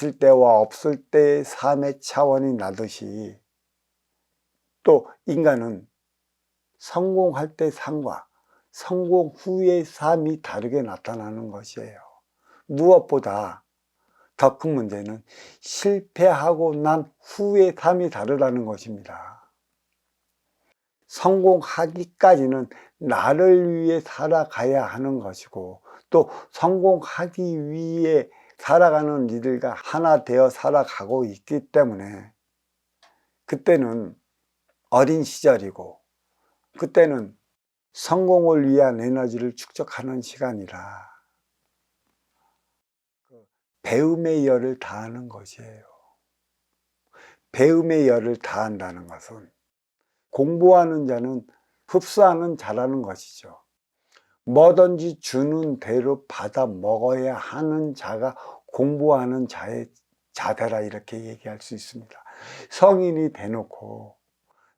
있을 때와 없을 때의 삶의 차원이 나듯이 또 인간은 성공할 때 삶과 성공 후의 삶이 다르게 나타나는 것이에요. 무엇보다 더 큰 문제는 실패하고 난 후의 삶이 다르다는 것입니다. 성공하기까지는 나를 위해 살아가야 하는 것이고, 또 성공하기 위해 살아가는 이들과 하나 되어 살아가고 있기 때문에 그때는 어린 시절이고, 그때는 성공을 위한 에너지를 축적하는 시간이라 배움의 열을 다하는 것이에요. 배움의 열을 다한다는 것은 공부하는 자는 흡수하는 자라는 것이죠. 뭐든지 주는 대로 받아 먹어야 하는 자가 공부하는 자의 자세라 이렇게 얘기할 수 있습니다. 성인이 대놓고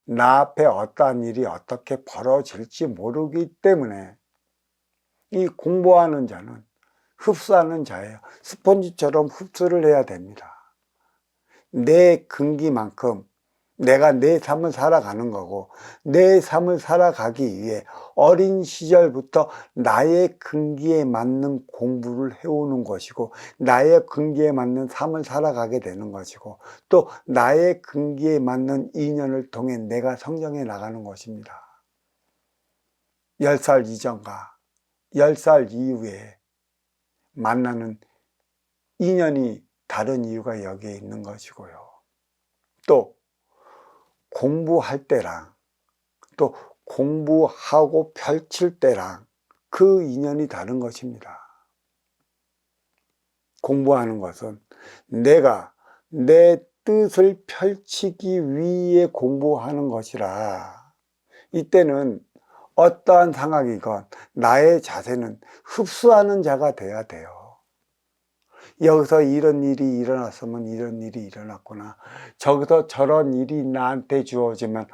나 앞에 어떠한 일이 어떻게 벌어질지 모르기 때문에 이 공부하는 자는 흡수하는 자예요. 스펀지처럼 흡수를 해야 됩니다. 내 근기만큼 내가 내 삶을 살아가는 거고, 내 삶을 살아가기 위해 어린 시절부터 나의 근기에 맞는 공부를 해오는 것이고, 나의 근기에 맞는 삶을 살아가게 되는 것이고, 또 나의 근기에 맞는 인연을 통해 내가 성장해 나가는 것입니다. 10살 이전과 10살 이후에 만나는 인연이 다른 이유가 여기에 있는 것이고요. 또 공부할 때랑 또 공부하고 펼칠 때랑 그 인연이 다른 것입니다. 공부하는 것은 내가 내 뜻을 펼치기 위해 공부하는 것이라, 이때는 어떠한 상황이건 나의 자세는 흡수하는 자가 돼야 돼요. 여기서 이런 일이 일어났으면 이런 일이 일어났구나, 저기서 저런 일이 나한테 주어지면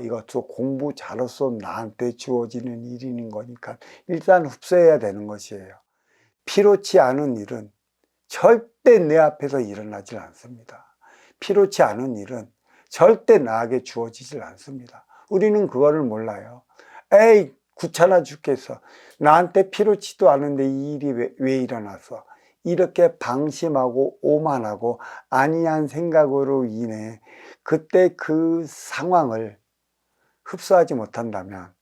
이것도 공부자로서 나한테 주어지는 일인 거니까 일단 흡수해야 되는 것이에요. 필요치 않은 일은 절대 내 앞에서 일어나질 않습니다. 필요치 않은 일은 절대 나에게 주어지질 않습니다. 우리는 그거를 몰라요. 에이, 귀찮아 죽겠어, 나한테 필요치도 않은데 이 일이 왜 일어났어, 이렇게 방심하고 오만하고 아니한 생각으로 인해 그때 그 상황을 흡수하지 못한다면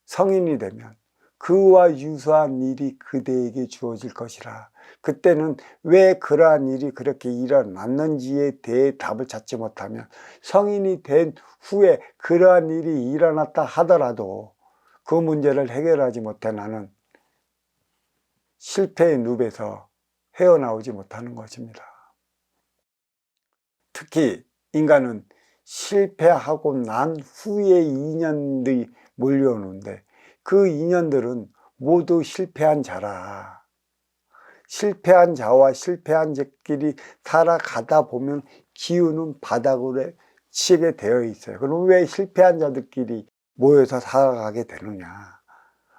성인이 되면 그와 유사한 일이 그대에게 주어질 것이라, 그때는 왜 그러한 일이 그렇게 일어났는지에 대해 답을 찾지 못하면 성인이 된 후에 그러한 일이 일어났다 하더라도 그 문제를 해결하지 못해 나는 실패의 늪에서 헤어나오지 못하는 것입니다. 특히 인간은 실패하고 난 후에 인연들이 몰려오는데 그 인연들은 모두 실패한 자라, 실패한 자와 실패한 자끼리 살아가다 보면 기운은 바닥으로 치게 되어 있어요. 그럼 왜 실패한 자들끼리 모여서 살아가게 되느냐?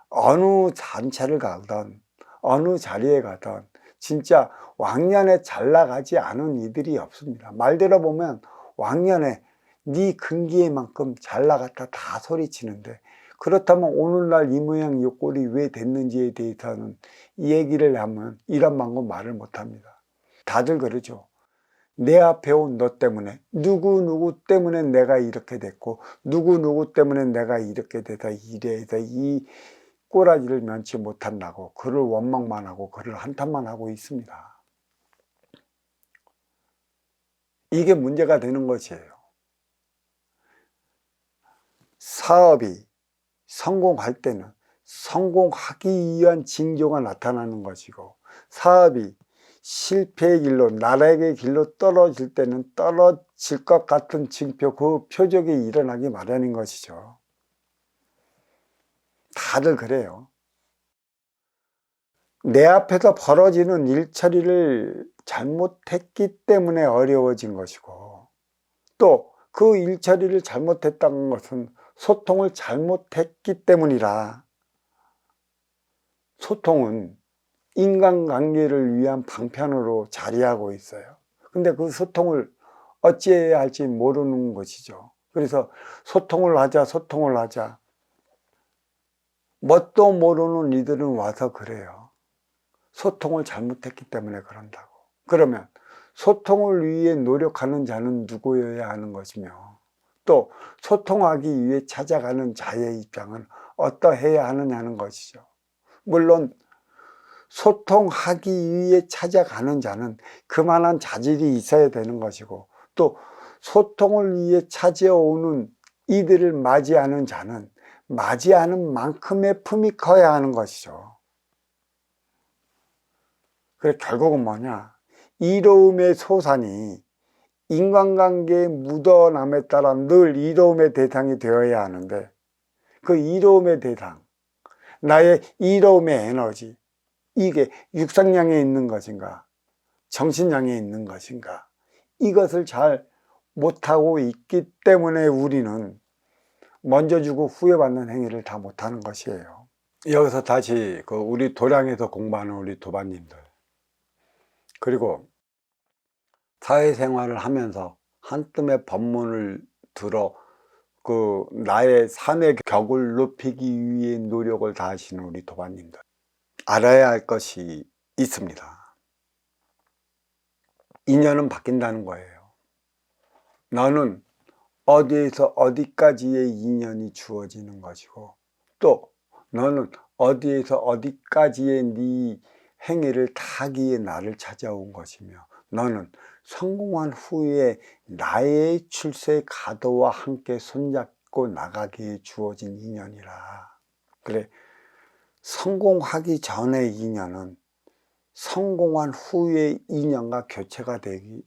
어느 단체를 가든 어느 자리에 가든 진짜 왕년에 잘 나가지 않은 이들이 없습니다. 말 들어보면 왕년에 네 근기에만큼 잘 나갔다 다 소리치는데, 그렇다면 오늘날 이 모양 이 꼴이 왜 됐는지에 대해서는 이 얘기를 하면 이런 방법 말을 못합니다. 다들 그러죠. 내 앞에 온 너 때문에, 누구누구 때문에 내가 이렇게 됐고, 누구누구 때문에 내가 이렇게 돼서 이래서 이 꼬라지를 면치 못한다고 그를 원망만 하고 그를 한탄만 하고 있습니다. 이게 문제가 되는 것이에요. 사업이 성공할 때는 성공하기 위한 징조가 나타나는 것이고, 사업이 실패의 길로, 나락의 길로 떨어질 때는 떨어질 것 같은 징표, 그 표적이 일어나기 마련인 것이죠. 다들 그래요. 내 앞에서 벌어지는 일 처리를 잘못했기 때문에 어려워진 것이고, 또 그 일 처리를 잘못했다는 것은 소통을 잘못했기 때문이라, 소통은 인간관계를 위한 방편으로 자리하고 있어요. 근데 그 소통을 어찌해야 할지 모르는 것이죠. 그래서 소통을 하자. 뭣도 모르는 이들은 와서 그래요. 소통을 잘못했기 때문에 그런다고. 그러면 소통을 위해 노력하는 자는 누구여야 하는 것이며, 또 소통하기 위해 찾아가는 자의 입장은 어떠해야 하느냐는 것이죠. 물론 소통하기 위해 찾아가는 자는 그만한 자질이 있어야 되는 것이고, 또 소통을 위해 찾아오는 이들을 맞이하는 자는 맞이하는 만큼의 품이 커야 하는 것이죠. 그래, 결국은 뭐냐, 이로움의 소산이 인간관계의 묻어남에 따라 늘 이로움의 대상이 되어야 하는데, 그 이로움의 대상, 나의 이로움의 에너지, 이게 육상량에 있는 것인가, 정신량에 있는 것인가, 이것을 잘 못하고 있기 때문에 우리는 먼저 주고 후회받는 행위를 다 못하는 것이에요. 여기서 다시 우리 도량에서 공부하는 우리 도반님들, 그리고 사회생활을 하면서 한뜸의 법문을 들어 나의 삶의 격을 높이기 위해 노력을 다하시는 우리 도반님들, 알아야 할 것이 있습니다. 인연은 바뀐다는 거예요. 너는 어디에서 어디까지의 인연이 주어지는 것이고, 또 너는 어디에서 어디까지의 네 행위를 다하기에 나를 찾아온 것이며, 너는 성공한 후에 나의 출세 가도와 함께 손잡고 나가기에 주어진 인연이라. 그래, 성공하기 전의 인연은 성공한 후의 인연과 교체가 되기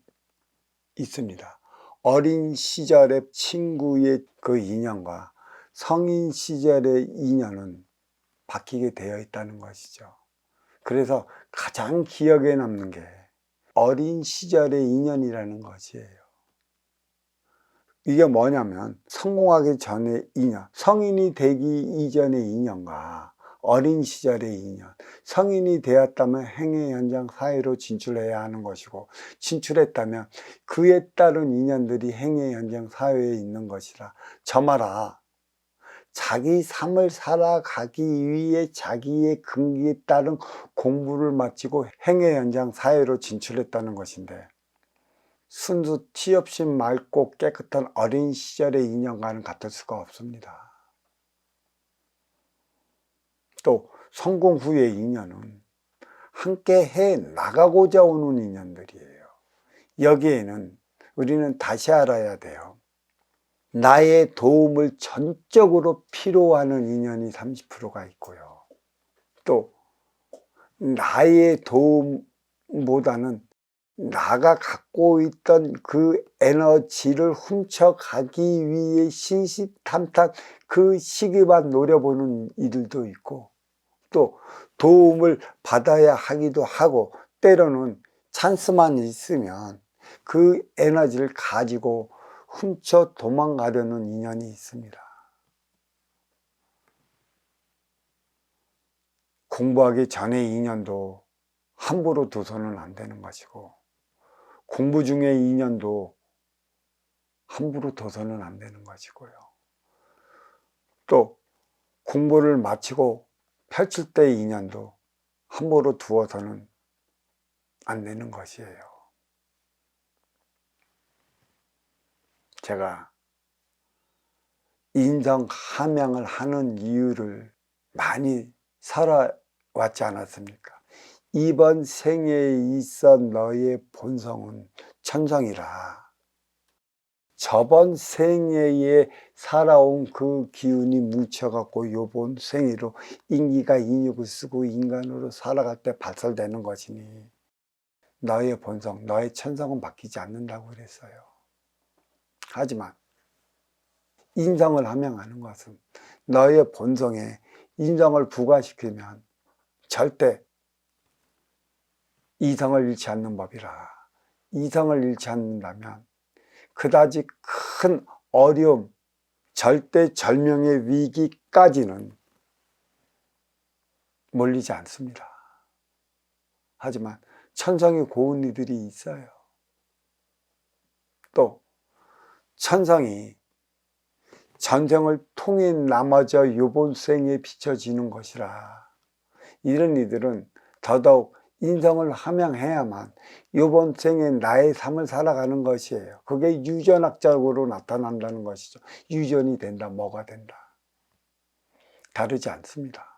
있습니다. 어린 시절의 친구의 그 인연과 성인 시절의 인연은 바뀌게 되어 있다는 것이죠. 그래서 가장 기억에 남는 게 어린 시절의 인연이라는 것이에요. 이게 뭐냐면 성공하기 전의 인연, 성인이 되기 이전의 인연과 어린 시절의 인연, 성인이 되었다면 행위 현장 사회로 진출해야 하는 것이고, 진출했다면 그에 따른 인연들이 행위 현장 사회에 있는 것이라, 저마다 자기 삶을 살아가기 위해 자기의 근기에 따른 공부를 마치고 행위 현장 사회로 진출했다는 것인데, 순수 티 없이 맑고 깨끗한 어린 시절의 인연과는 같을 수가 없습니다. 또 성공 후의 인연은 함께 해 나가고자 오는 인연들이에요. 여기에는 우리는 다시 알아야 돼요. 나의 도움을 전적으로 필요하는 인연이 30%가 있고요, 또 나의 도움보다는 나가 갖고 있던 그 에너지를 훔쳐가기 위해 신시탐탐 그 시기만 노려보는 이들도 있고, 또 도움을 받아야 하기도 하고, 때로는 찬스만 있으면 그 에너지를 가지고 훔쳐 도망가려는 인연이 있습니다. 공부하기 전의 인연도 함부로 둬서는 안 되는 것이고, 공부 중의 인연도 함부로 둬서는 안 되는 것이고요, 또 공부를 마치고 펼칠 때의 인연도 함부로 두어서는 안 되는 것이에요. 제가 인성 함양을 하는 이유를 많이 살아왔지 않았습니까? 이번 생에 있어 너의 본성은 천성이라, 저번 생애에 살아온 그 기운이 뭉쳐갖고 요번 생애로 인기가 인육을 쓰고 인간으로 살아갈 때 발설되는 것이니, 너의 본성, 너의 천성은 바뀌지 않는다고 그랬어요. 하지만 인성을 함양하는 것은 너의 본성에 인성을 부과시키면 절대 이성을 잃지 않는 법이라. 이성을 잃지 않는다면 그다지 큰 어려움, 절대절명의 위기까지는 몰리지 않습니다. 하지만 천성이 고운 이들이 있어요. 또 천성이 전생을 통해 남아져 이번 생에 비춰지는 것이라, 이런 이들은 더더욱 인성을 함양해야만 이번 생에 나의 삶을 살아가는 것이에요. 그게 유전학적으로 나타난다는 것이죠. 유전이 된다, 뭐가 된다. 다르지 않습니다.